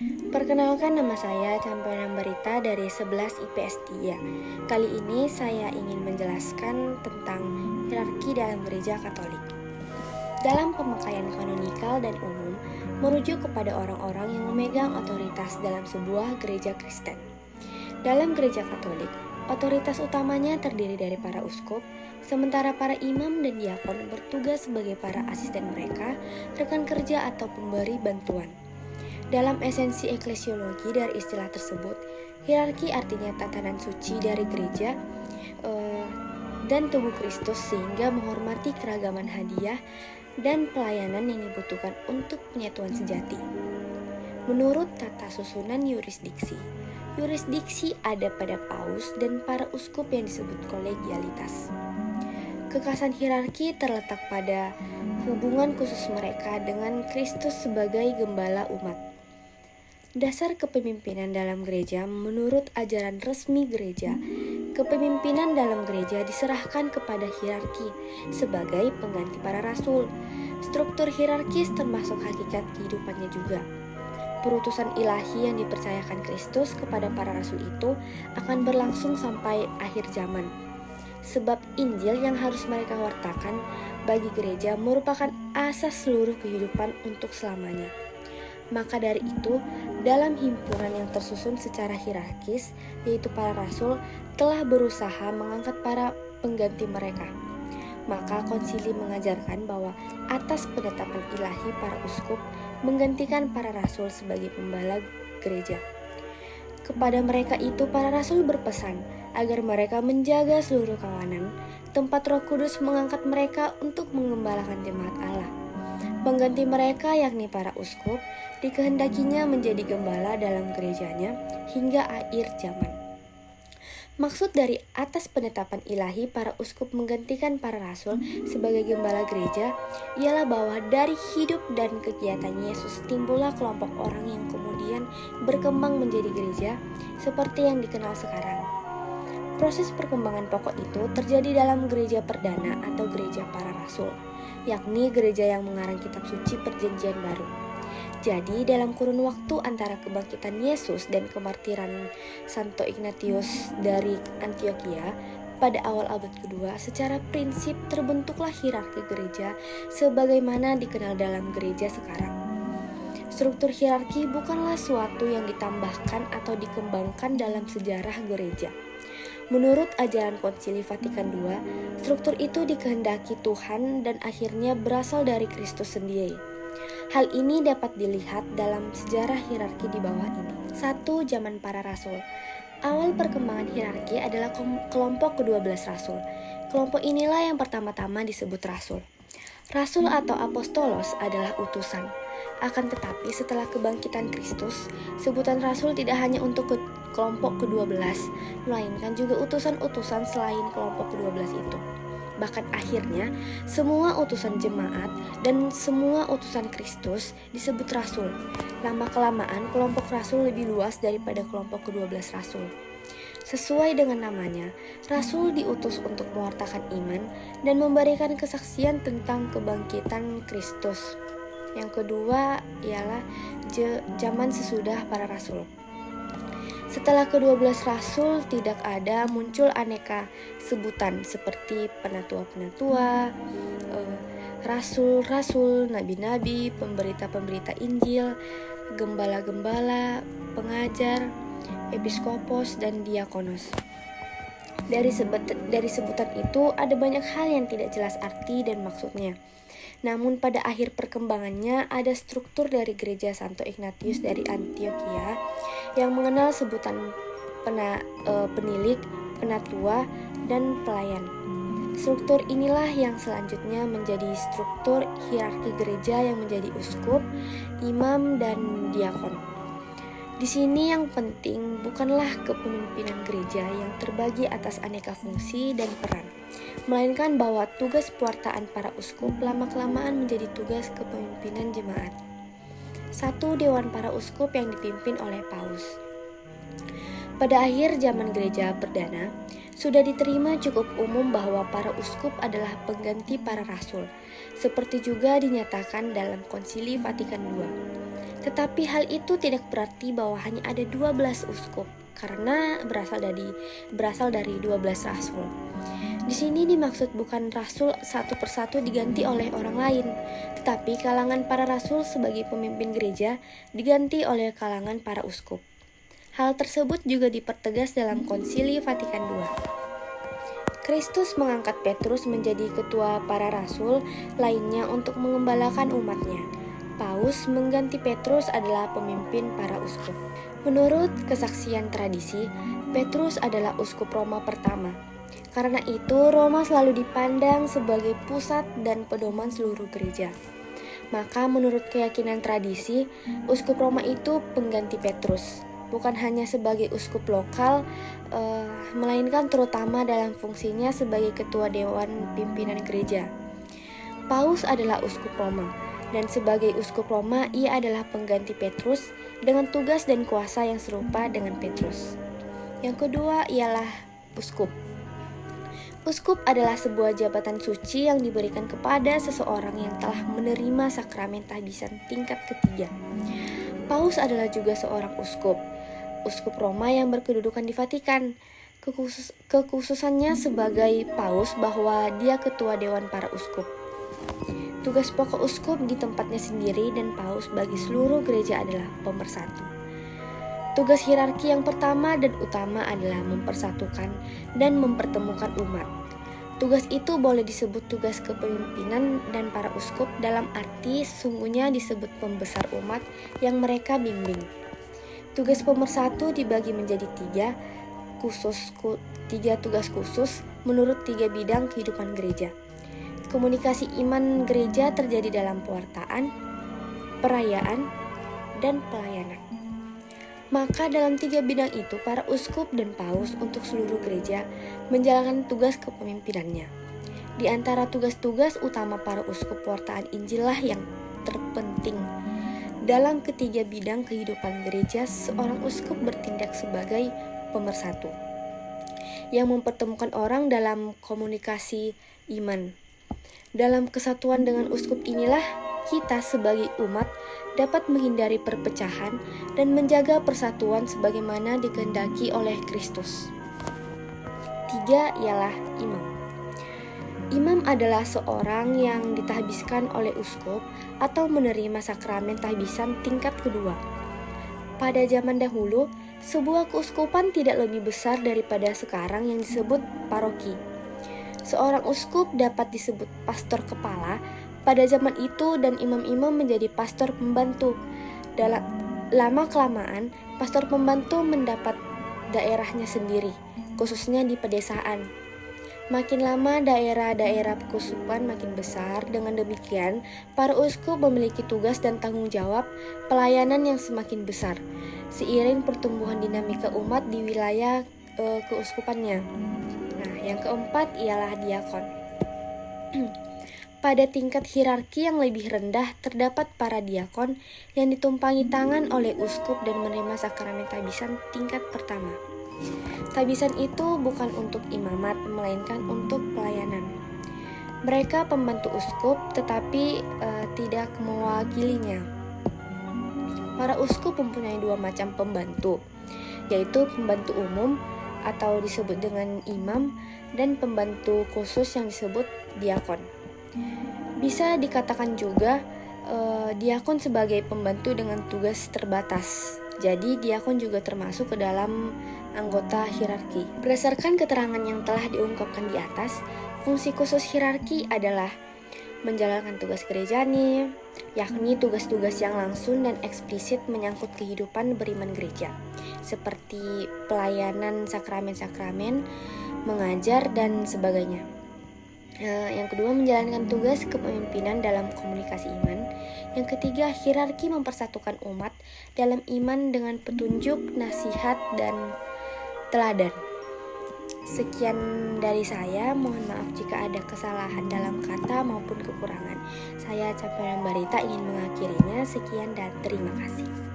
Perkenalkan, nama saya Campanan Berita dari 11 IPS 3. Kali ini saya ingin menjelaskan tentang hierarki dalam gereja Katolik. Dalam pemakaian kanonikal dan umum, merujuk kepada orang-orang yang memegang otoritas dalam sebuah gereja Kristen. Dalam gereja Katolik, otoritas utamanya terdiri dari para uskup, sementara para imam dan diakon bertugas sebagai para asisten mereka, rekan kerja atau pemberi bantuan. Dalam esensi eklesiologi dari istilah tersebut, hierarki artinya tatanan suci dari gereja dan tubuh Kristus sehingga menghormati keragaman hadiah dan pelayanan yang dibutuhkan untuk penyatuan sejati. Menurut tata susunan yurisdiksi ada pada paus dan para uskup yang disebut kolegialitas. Kekasan hierarki terletak pada hubungan khusus mereka dengan Kristus sebagai gembala umat. Dasar kepemimpinan dalam gereja. Menurut ajaran resmi gereja, kepemimpinan dalam gereja diserahkan kepada hierarki sebagai pengganti para rasul. Struktur hierarkis termasuk hakikat kehidupannya juga. Perutusan ilahi yang dipercayakan Kristus kepada para rasul itu akan berlangsung sampai akhir zaman. Sebab Injil yang harus mereka wartakan bagi gereja merupakan asas seluruh kehidupan untuk selamanya. Maka dari itu, dalam himpunan yang tersusun secara hierarkis, yaitu para rasul, telah berusaha mengangkat para pengganti mereka. Maka konsili mengajarkan bahwa atas penetapan ilahi para uskup menggantikan para rasul sebagai pembala gereja. Kepada mereka itu para rasul berpesan agar mereka menjaga seluruh kawanan, tempat Roh Kudus mengangkat mereka untuk mengembalakan jemaat Allah. Pengganti mereka yakni para uskup dikehendakinya menjadi gembala dalam gerejanya hingga akhir zaman. Maksud dari atas penetapan ilahi para uskup menggantikan para rasul sebagai gembala gereja ialah bahwa dari hidup dan kegiatan Yesus timbullah kelompok orang yang kemudian berkembang menjadi gereja seperti yang dikenal sekarang. Proses perkembangan pokok itu terjadi dalam gereja perdana atau gereja para rasul, yakni gereja yang mengarang kitab suci perjanjian baru. Jadi dalam kurun waktu antara kebangkitan Yesus dan kemartiran Santo Ignatius dari Antioquia pada awal abad kedua, secara prinsip terbentuklah hierarki gereja sebagaimana dikenal dalam gereja sekarang. Struktur hierarki bukanlah suatu yang ditambahkan atau dikembangkan dalam sejarah gereja. Menurut ajaran Konsili Vatikan II, struktur itu dikehendaki Tuhan dan akhirnya berasal dari Kristus sendiri. Hal ini dapat dilihat dalam sejarah hierarki di bawah ini. 1. Zaman para rasul. Awal perkembangan hierarki adalah kelompok ke-12 rasul. Kelompok inilah yang pertama-tama disebut rasul. Rasul atau apostolos adalah utusan. Akan tetapi setelah kebangkitan Kristus, sebutan rasul tidak hanya untuk kelompok ke-12, melainkan juga utusan-utusan selain kelompok ke-12 itu. Bahkan akhirnya, semua utusan jemaat dan semua utusan Kristus disebut rasul. Lama-kelamaan, kelompok rasul lebih luas daripada kelompok ke-12 rasul. Sesuai dengan namanya, rasul diutus untuk mewartakan iman dan memberikan kesaksian tentang kebangkitan Kristus. Yang kedua ialah zaman sesudah para rasul. Setelah ke-12 rasul tidak ada, muncul aneka sebutan seperti penatua-penatua, rasul-rasul, nabi-nabi, pemberita-pemberita Injil, gembala-gembala, pengajar, episkopos, dan diakonos. Dari sebutan itu ada banyak hal yang tidak jelas arti dan maksudnya. Namun pada akhir perkembangannya ada struktur dari gereja Santo Ignatius dari Antioquia yang mengenal sebutan penilik, penatua, dan pelayan. Struktur inilah yang selanjutnya menjadi struktur hierarki gereja yang menjadi uskup, imam, dan diakon. Di sini yang penting bukanlah kepemimpinan gereja yang terbagi atas aneka fungsi dan peran, melainkan bahwa tugas pewartaan para uskup lama-kelamaan menjadi tugas kepemimpinan jemaat. 1. Dewan para uskup yang dipimpin oleh paus. Pada akhir zaman gereja perdana, sudah diterima cukup umum bahwa para uskup adalah pengganti para rasul, seperti juga dinyatakan dalam Konsili Vatikan II. Tetapi hal itu tidak berarti bahwa hanya ada 12 uskup, karena berasal dari 12 rasul. Di sini dimaksud bukan rasul satu persatu diganti oleh orang lain, tetapi kalangan para rasul sebagai pemimpin gereja diganti oleh kalangan para uskup. Hal tersebut juga dipertegas dalam Konsili Vatikan II. Kristus mengangkat Petrus menjadi ketua para rasul lainnya untuk mengembalakan umatnya. Paus mengganti Petrus adalah pemimpin para uskup. Menurut kesaksian tradisi, Petrus adalah uskup Roma pertama. Karena itu, Roma selalu dipandang sebagai pusat dan pedoman seluruh gereja. Maka menurut keyakinan tradisi, uskup Roma itu pengganti Petrus, bukan hanya sebagai uskup lokal, melainkan terutama dalam fungsinya sebagai ketua dewan pimpinan gereja. Paus adalah uskup Roma, dan sebagai uskup Roma ia adalah pengganti Petrus dengan tugas dan kuasa yang serupa dengan Petrus. Yang kedua ialah uskup. Uskup adalah sebuah jabatan suci yang diberikan kepada seseorang yang telah menerima sakramen tahbisan tingkat ketiga. Paus adalah juga seorang uskup. Uskup Roma yang berkedudukan di Vatikan. Kekhususannya sebagai Paus bahwa dia ketua dewan para uskup. Tugas pokok uskup di tempatnya sendiri dan Paus bagi seluruh gereja adalah pemersatu. Tugas hierarki yang pertama dan utama adalah mempersatukan dan mempertemukan umat. Tugas itu boleh disebut tugas kepemimpinan dan para uskup dalam arti sesungguhnya disebut pembesar umat yang mereka bimbing. Tugas pemersatu dibagi menjadi tiga tugas khusus menurut 3 bidang kehidupan gereja. Komunikasi iman gereja terjadi dalam pewartaan, perayaan, dan pelayanan. Maka dalam 3 bidang itu para uskup dan paus untuk seluruh gereja menjalankan tugas kepemimpinannya. Di antara tugas-tugas utama para uskup pewartaan Injil lah yang terpenting. Dalam ketiga bidang kehidupan gereja, seorang uskup bertindak sebagai pemersatu yang mempertemukan orang dalam komunikasi iman. Dalam kesatuan dengan uskup inilah kita sebagai umat dapat menghindari perpecahan dan menjaga persatuan sebagaimana dikehendaki oleh Kristus. 3 ialah imam. Imam adalah seorang yang ditahbiskan oleh uskup atau menerima sakramen tahbisan tingkat kedua. Pada zaman dahulu, sebuah keuskupan tidak lebih besar daripada sekarang yang disebut paroki. Seorang uskup dapat disebut pastor kepala pada zaman itu dan imam-imam menjadi pastor pembantu. Lama-kelamaan, pastor pembantu mendapat daerahnya sendiri, khususnya di pedesaan. Makin lama daerah-daerah keuskupan makin besar. Dengan demikian, para uskup memiliki tugas dan tanggung jawab pelayanan yang semakin besar, seiring pertumbuhan dinamika umat di wilayah keuskupannya. Nah, yang keempat ialah diakon. Pada tingkat hierarki yang lebih rendah terdapat para diakon yang ditumpangi tangan oleh uskup dan menerima sakramen tahbisan tingkat pertama. Tahbisan itu bukan untuk imamat, melainkan untuk pelayanan. Mereka pembantu uskup tetapi tidak mewakilinya. Para uskup mempunyai 2 macam pembantu, yaitu pembantu umum atau disebut dengan imam dan pembantu khusus yang disebut diakon. Bisa dikatakan juga diakon sebagai pembantu dengan tugas terbatas. Jadi diakon juga termasuk ke dalam anggota hierarki. Berdasarkan keterangan yang telah diungkapkan di atas, fungsi khusus hierarki adalah menjalankan tugas gerejani, yakni tugas-tugas yang langsung dan eksplisit menyangkut kehidupan beriman gereja, seperti pelayanan sakramen-sakramen, mengajar, dan sebagainya. Yang kedua, menjalankan tugas kepemimpinan dalam komunikasi iman. Yang ketiga, hierarki mempersatukan umat dalam iman dengan petunjuk, nasihat, dan teladan. Sekian dari saya, mohon maaf jika ada kesalahan dalam kata maupun kekurangan. Saya Campana Barita ingin mengakhirinya. Sekian dan terima kasih.